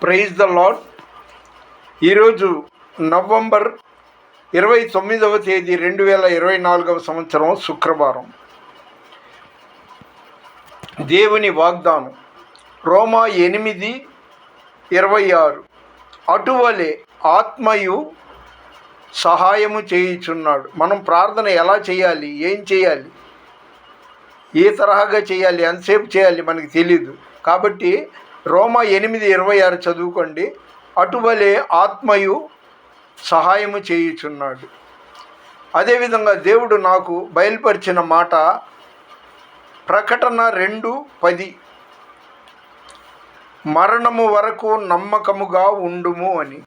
Praise the Lord. ఈరోజు November 29వ తేదీ 2024 సంవత్సరం శుక్రవారం. దేవుని వాగ్దానం రోమా 8:26 అటువలే ఆత్మయు సహాయము చేయుచున్నాడు. మనం ప్రార్థన ఎలా చేయాలి, ఏం చేయాలి, ఏ తరహాగా చేయాలి, ఎంతసేపు చేయాలి మనకి తెలీదు. కాబట్టి రోమా 8:26 చదువుకోండి. అటువలే ఆత్మయు సహాయము చేయుచున్నాడు. అదేవిధంగా దేవుడు నాకు బయలుపరిచిన మాట ప్రకటన 2:10 మరణము వరకు నమ్మకముగా ఉండుము అని.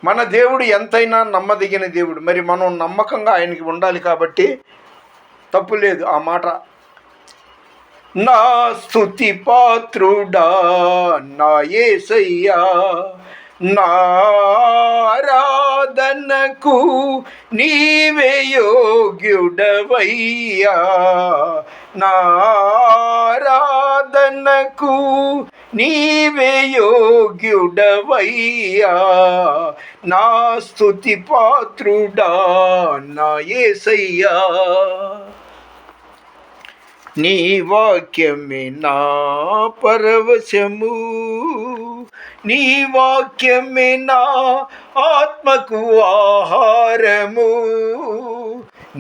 మన దేవుడు ఎంతైనా నమ్మదగిన దేవుడు. మరి మనం నమ్మకంగా ఆయనకి ఉండాలి. కాబట్టి తప్పు లేదు ఆ మాట. నా స్తుతి పాత్రుడా నా యేసయ్యా, నా ఆరాధనకు నీవే యోగ్యుడవయ్యా, నా ఆరాధనకు నీవే యోగ్యుడవయ్యా, నా స్తుతి పాత్రుడా నా యేసయ్యా. నీ వాక్యమే నా పరవశము, నీ వాక్యమే నా ఆత్మకు ఆహారము,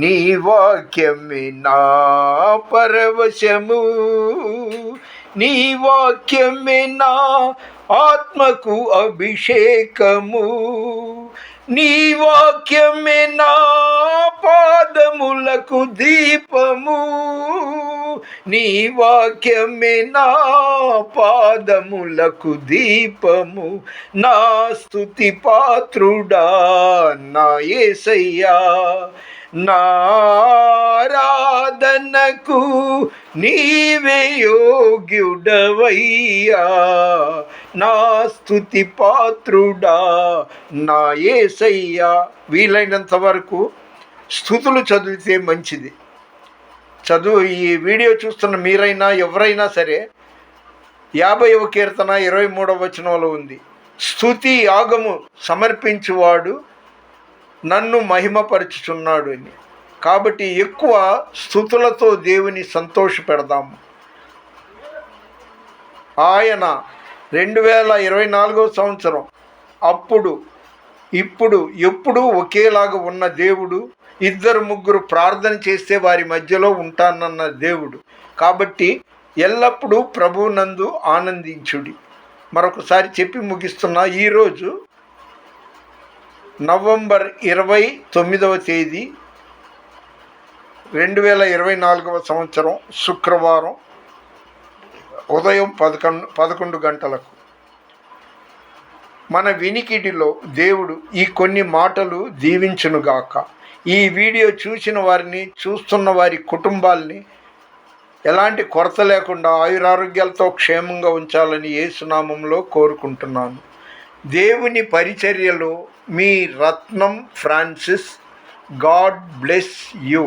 నీ వాక్యమే నా పరవశము, నీ వాక్యమే నా ఆత్మకు అభిషేకము, నీ వాక్యమే నా పాదములకు దీపము, నీ వాక్యమే నా పాదములకు దీపము, నా స్తుతి పాత్రుడా నా యేసయ్యా, నా ఆరాధనకు నీవే యోగ్యుడవయ్యా, నా స్తుతి పాత్రుడా నా యేసయ్యా. వీలైనంత వరకు స్తుతులు చదివితే మంచిది. ఈ వీడియో చూస్తున్న మీరైనా ఎవరైనా సరే 50వ కీర్తన 23వ వచనంలో ఉంది, స్తుతి యాగము సమర్పించువాడు నన్ను మహిమపరచుచున్నాడు అని. కాబట్టి ఎక్కువ స్తుతులతో దేవుని సంతోషపెడదాము. ఆయన 2024 సంవత్సరం అప్పుడు ఇప్పుడు ఎప్పుడు ఒకేలాగా ఉన్న దేవుడు. 2-3 ప్రార్థన చేస్తే వారి మధ్యలో ఉంటానన్న దేవుడు. కాబట్టి ఎల్లప్పుడూ ప్రభువునందు ఆనందించుడి. మరొకసారి చెప్పి ముగిస్తున్నా. ఈరోజు నవంబర్ 29వ తేదీ 2024 సంవత్సరం శుక్రవారం ఉదయం 11 గంటలకు మన వినికిడిలో దేవుడు ఈ కొన్ని మాటలు దీవించునుగాక. ఈ వీడియో చూసిన వారిని, చూస్తున్న వారి కుటుంబాల్ని ఎలాంటి కొరత లేకుండా ఆయురారోగ్యాలతో క్షేమంగా ఉంచాలని యేసునామంలో కోరుకుంటున్నాను. దేవుని పరిచర్యలో మీ రత్నం ఫ్రాన్సిస్. God bless you.